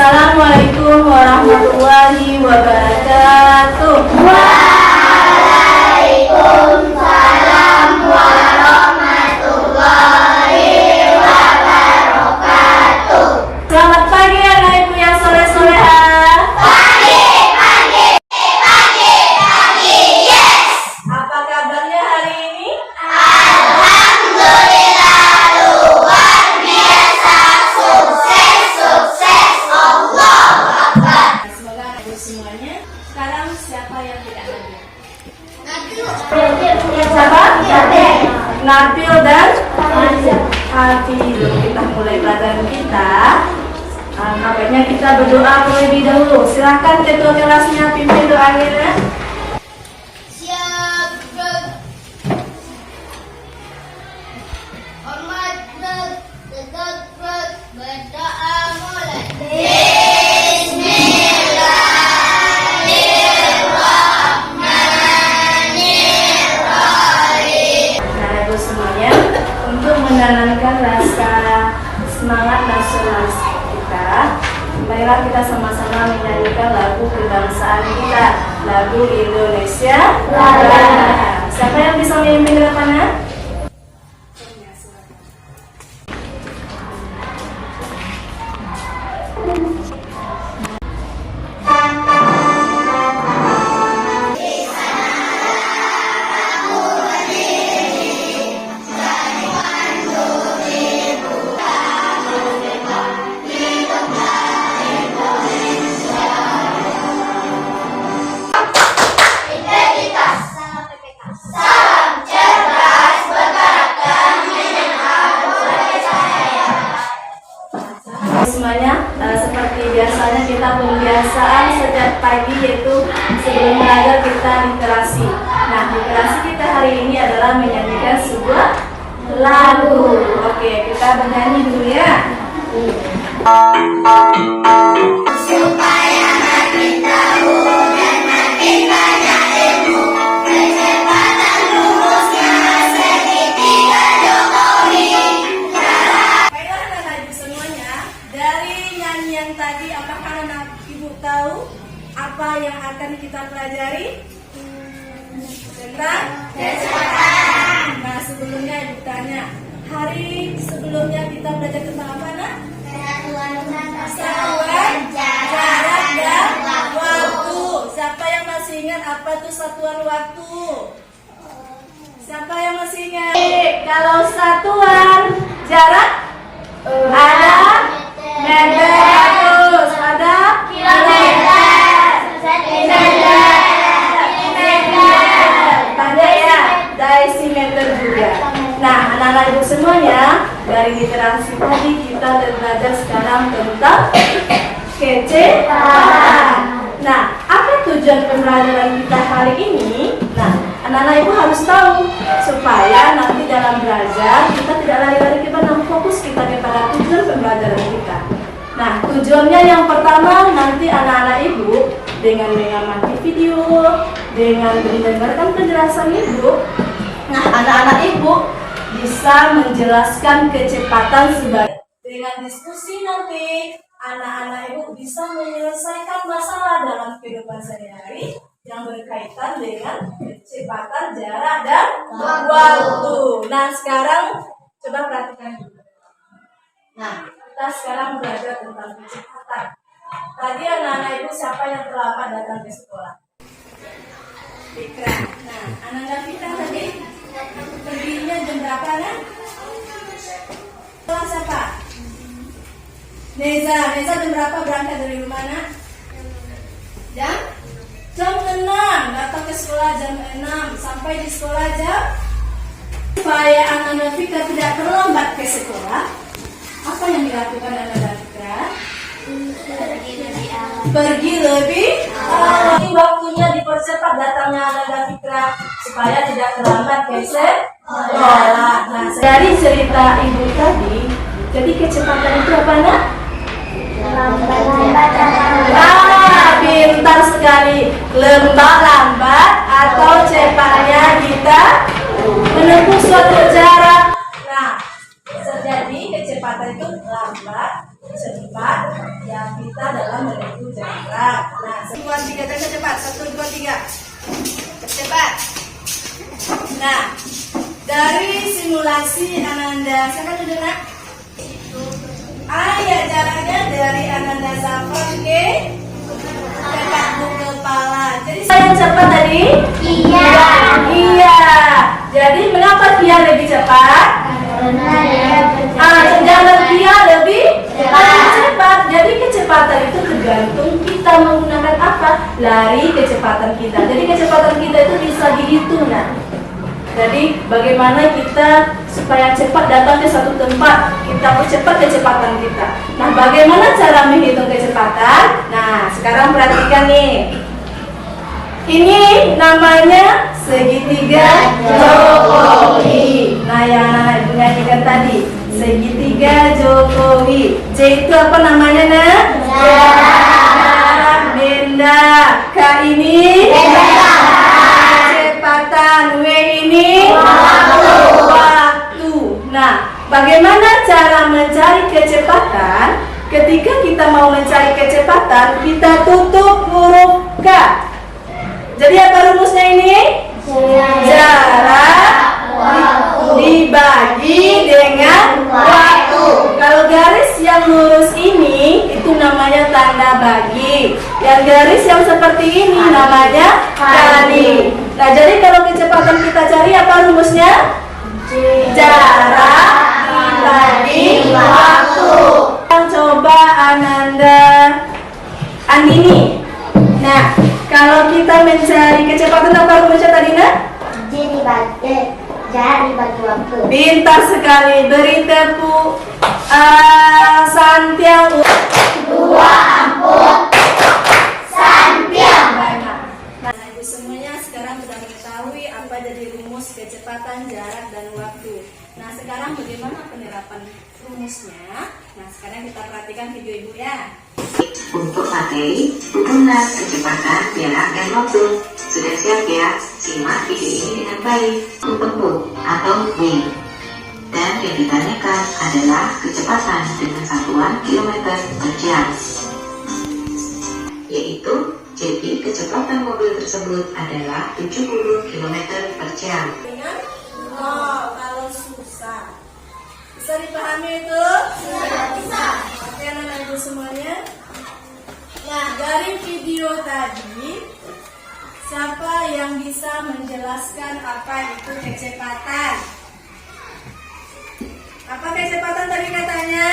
Assalamualaikum warahmatullahi wabarakatuh. Waalaikumsalam warahmatullahi wabarakatuh. Selamat pagi anak ibu yang soleh-soleha. Pagi, yes. Apa kabarnya hari ini? Alhamdulillah luar biasa, sukses, Allahu Akbar. Semoga anak ibu semuanya. Sekarang siapa yang tidak hadir? Siapa? Nabil dan Hafidh. Kita mulai pelajaran kita. Nampaknya kita berdoa terlebih dahulu. Silahkan ketua kelasnya pimpin doanya. Siap, hormat, tegak, berdoa mulai. Nah, ibu semuanya, untuk menanamkan rasa semangat nasional kita, marilah kita sama-sama menyanyikan lagu kebangsaan kita, lagu Indonesia Raya. Siapa yang bisa memimpin ke depannya? Salam cerdas, berkarakter, Semuanya, seperti biasanya kita pembiasaan setiap pagi, yaitu sebelum belajar kita literasi. Nah, literasi kita hari ini adalah menyanyikan sebuah lagu. Oke, kita bernyanyi dulu ya. supaya makin tahu dan makin banyak ilmu. Kecepatan lulusnya segitiga Jokowi. Baiklah anak-anak ibu semuanya, dari nyanyian tadi apakah anak ibu tahu apa yang akan kita pelajari? Tentang kecepatan. Nah, sebelumnya ibu tanya, hari sebelumnya kita belajar tentang apa, nak? Satuan jarak dan waktu. Siapa yang masih ingat apa itu satuan waktu? Siapa yang masih ingat? Kalau satuan jarak ada meter, terus ada kilometer, tanda ya, desimeter juga. Nah, anak-anak ibu semuanya, dari literasi tadi kita belajar sekarang tentang kecepatan. Nah, apa tujuan pembelajaran kita hari ini? Nah, anak-anak ibu harus tahu supaya nanti dalam belajar kita tidak lari-lari ke mana, fokus kita kepada tujuan pembelajaran kita. Nah, tujuannya yang pertama, nanti anak-anak ibu dengan mengamati video, dengan mendengarkan penjelasan ibu, nah anak-anak ibu bisa menjelaskan kecepatan sebagai dengan diskusi nanti anak-anak ibu bisa menyelesaikan masalah dalam kehidupan sehari-hari yang berkaitan dengan kecepatan jarak dan waktu. Nah, sekarang coba perhatikan dulu. Nah, kita sekarang belajar tentang kecepatan. Tadi anak-anak ibu siapa yang terlambat datang ke sekolah? Fikra. Nah, anak Davita tadi perginya jam berapa, kan? Kelas siapa? Neza jam berapa berangkat dari rumah, nak? Jam 6, datang ke sekolah jam 6, sampai di sekolah jam. Supaya anak Davita tidak terlambat ke sekolah, apa yang dilakukan anak Davita? Pergi lebih awal. Ini waktunya dipercepat datangnya anak Davita supaya tidak terlambat ke sekolah. Nah, dari cerita ibu tadi, jadi kecepatan itu apa, nak? Pintar sekali. Lambat atau cepatnya kita menempuh suatu jarak. Nah, terjadi kecepatan itu lambat, cepat, ya kita dalam menempuh jarak. Nah, 1, 2, 3, cepat. 1, 2, 3. Cepat. Nah, dari simulasi Ananda, siapa dulu nak? Ya, jaraknya dari Ananda Zafar ke Kampung Kepala. Jadi saya yang cepat tadi? Iya. Iya. Jadi mengapa dia lebih cepat? Jalan dia lebih cepat. Jadi kecepatan itu tergantung kita menggunakan apa? Lari kecepatan kita. Jadi kecepatan kita itu bisa dihitung, nah. Jadi bagaimana kita supaya cepat datang ke satu tempat, kita percepat kecepatan kita. Nah, bagaimana cara menghitung kecepatan? Nah, sekarang perhatikan nih. Ini namanya segitiga Jokowi. Nah, yang anak ibu nyanyikan tadi, segitiga Jokowi. J itu apa namanya, nak? Jarak. Benda. K ini kecepatan. W ini waktu. Nah, bagaimana cara mencari kecepatan? Ketika kita mau mencari kecepatan, kita tutup huruf K. Jadi apa rumusnya ini? Jarak dibagi dengan waktu. Kalau garis yang lurus ini itu namanya tanda bagi. Yang garis yang seperti ini namanya kali. Nah, jadi kalau kecepatan kita cari apa rumusnya? Jarak dibagi waktu. Coba Ananda, Andini. Nah, kalau kita mencari kecepatan apa rumusnya tadi, nak? Jarak dibagi waktu. Pintar sekali. Beri tepuk Santiang. 2 ampun. Santiang. Nah, ibu semuanya sekarang sudah mengetahui apa jadi rumus kecepatan, jarak, dan waktu. Nah, sekarang bagaimana penerapan rumusnya? Nah, sekarang kita perhatikan video ibu ya. Untuk materi, hubungan kecepatan, jarak, dan waktu. Sudah siap ya? Simak video ini dengan baik. Untuk atau W. Dan yang ditanyakan adalah kecepatan dengan satuan kilometer per jam. Yaitu, jadi kecepatan mobil tersebut adalah 70 km per jam. Dengan kalau susah. Bisa dipahami itu? Bisa. Oke, anak-anak ibu semuanya. Nah, dari video tadi, siapa yang bisa menjelaskan apa itu kecepatan? Apa kecepatan tadi katanya?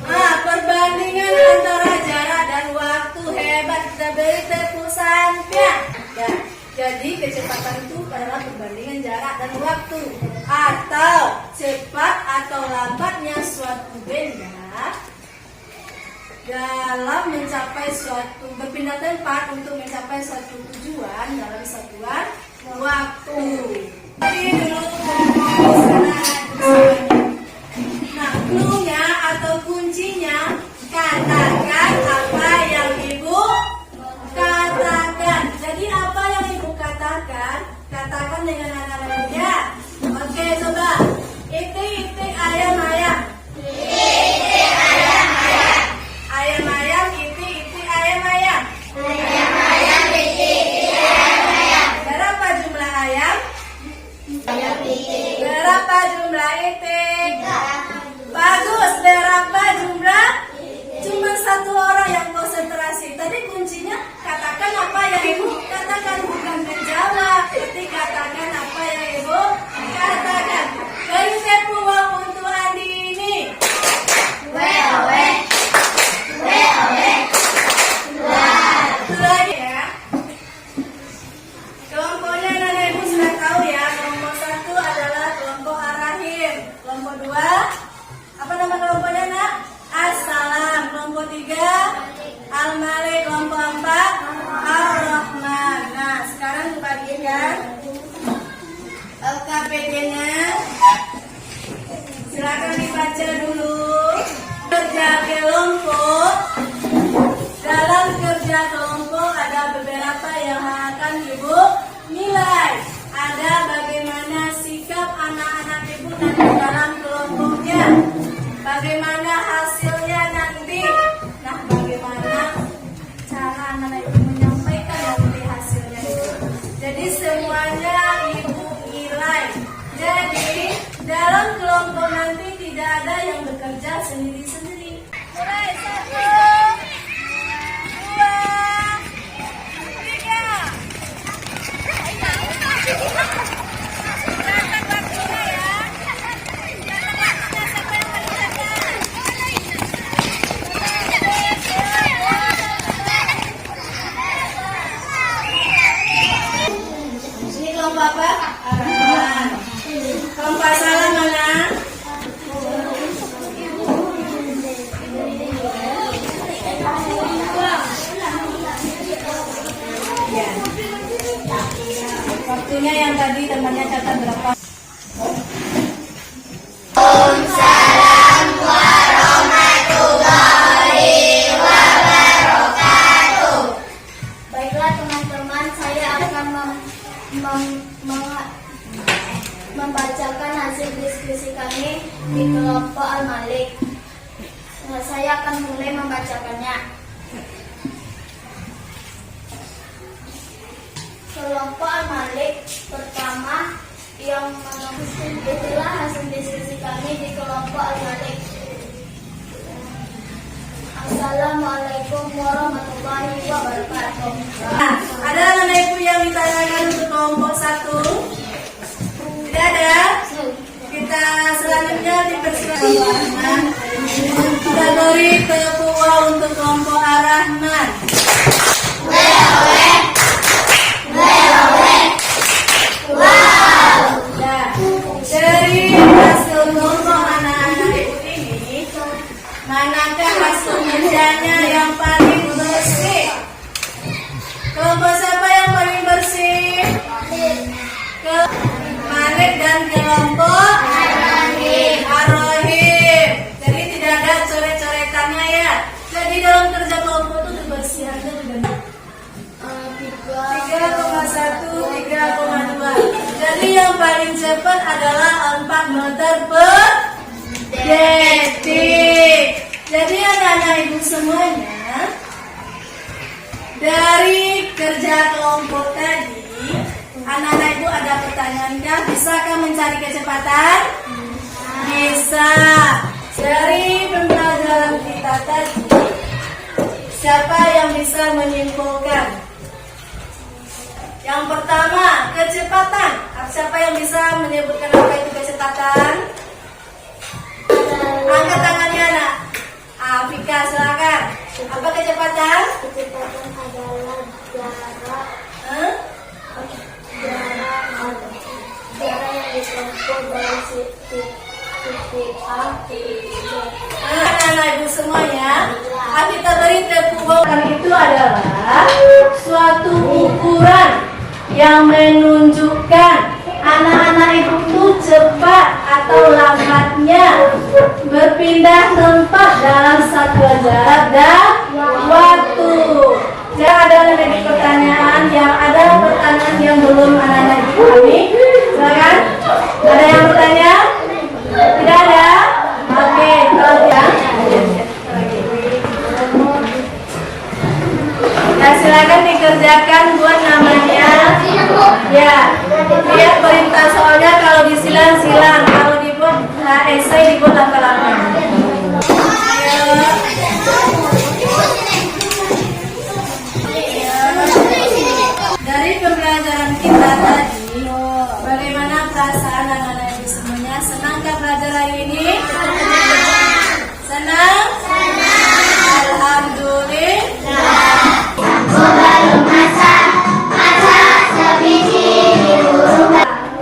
Nah, perbandingan antara jarak dan waktu. Hebat, kita beri tepuk Santiang. Ya, jadi kecepatan itu adalah perbandingan jarak dan waktu, atau cepat atau lambatnya suatu benda dalam mencapai suatu berpindah tempat untuk mencapai suatu tujuan dalam satuan waktu. Jadi dulu nah, clue-nya atau kuncinya, katakan apa yang ibu katakan. Jadi apa yang ibu katakan, katakan dengan anak-anak ya. Oke, coba. Itik-itik ayam-ayam. Ayam-ayam, itik-itik ayam-ayam. Berapa jumlah ayam? Berapa jumlah itik? Bagus. Berapa jumlah? Cuma satu orang yang konsentrasi. Tadi kuncinya katakan apa yang ibu katakan, bukan menjawab. Tapi katakan apa yang ibu katakan. Beri tepuk uang untuk Andi ini. Itu lagi ya. Kelompoknya anak ibu sudah tahu ya. Kelompok 1 adalah kelompok Ar-Rahim. Kelompok 2, apa nama kelompoknya, nak? As-Salam. Kelompok 3 Al-Malik. Kelompok 4 Ar-Rahman. Nah, sekarang dibagikan LKPD-nya. Silakan dibaca dulu. Kerja kelompok. Dalam kerja kelompok ada beberapa yang akan ibu nilai. Ada bagaimana sikap anak-anak ibu nanti dalam kelompoknya. bagaimana hasilnya nanti. Nah, bagaimana cara anak-anak ibu menyampaikan nanti hasilnya itu. Jadi semuanya ibu nilai. Jadi dalam kelompok nanti tidak ada yang bekerja sendiri-sendiri. Mulai 1, 2, 3. Ini kelompok apa? Arahan. Kelompok salah mana? Ya. Waktunya yang tadi temannya catat berapa? Baiklah teman-teman, saya akan membacakan hasil diskusi kami di kelompok Al-Malik. Saya akan mulai membacakannya. Kelompok Al-Malik pertama yang itulah hasil diskusi kami di kelompok Al-Malik. Assalamualaikum warahmatullahi wabarakatuh. Nah, ada anak ibu yang ditanyakan untuk kelompok 1? Tidak ada? Kita selanjutnya dipersilakan kategori tertua untuk kelompok Ar-Rahman. Nah, dari hasil kelompok anak-anak ibu ini, manakah hasil kerjanya yang paling bersih? Kelompok siapa yang paling bersih? Malik dan kelompok Ar-Rahim. Jadi tidak ada coret-coretannya ya. Jadi dalam kerja kelompok itu kebersihannya benar. 3,1, 3,2. Jadi yang paling cepat adalah 4 meter per detik. Jadi anak-anak ibu semuanya, dari kerja kelompok tadi, anak-anak ibu ada pertanyaan kah? Bisakah mencari kecepatan? Bisa. Dari pembelajaran kita tadi, siapa yang bisa menyimpulkan? Yang pertama, kecepatan. Siapa yang bisa menyebutkan apa itu kecepatan? Angkat tangannya anak. Afika, silakan. Apa kecepatan? Kecepatan adalah jarak yang ditempuh dari titik A ke titik B. Anak-anak ibu semuanya, kita beri tepuk. Itu adalah suatu ukuran yang menunjukkan anak-anak itu cepat atau lambatnya berpindah tempat dalam satu jarak dan waktu. Jadi ada lagi pertanyaan, yang belum anak-anak ibu kami. Silakan. Ada yang bertanya? Tidak ada? Oke, kalau tidak, nah silakan dikerjakan buat namanya. Ya, lihat perintah soalnya, kalau disilang-silang, kalau dibuat esai dibuat langkah-langkah. Dari pembelajaran kita tadi, bagaimana perasaan anak-anak ibu semuanya? Senangkah belajar hari ini? Senang? Alhamdulillah.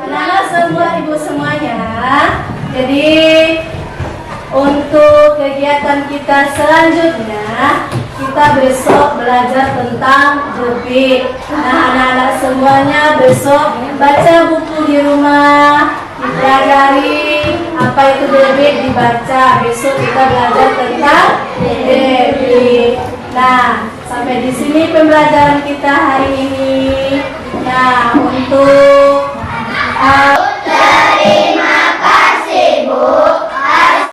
Anak-anak semua ibu semuanya, jadi untuk kegiatan kita selanjutnya, kita besok belajar tentang debit. Nah, anak-anak semuanya besok baca buku di rumah, dipelajari apa itu debit, dibaca. Besok kita belajar tentang debit. Nah, sampai di sini pembelajaran kita hari ini. Nah, untuk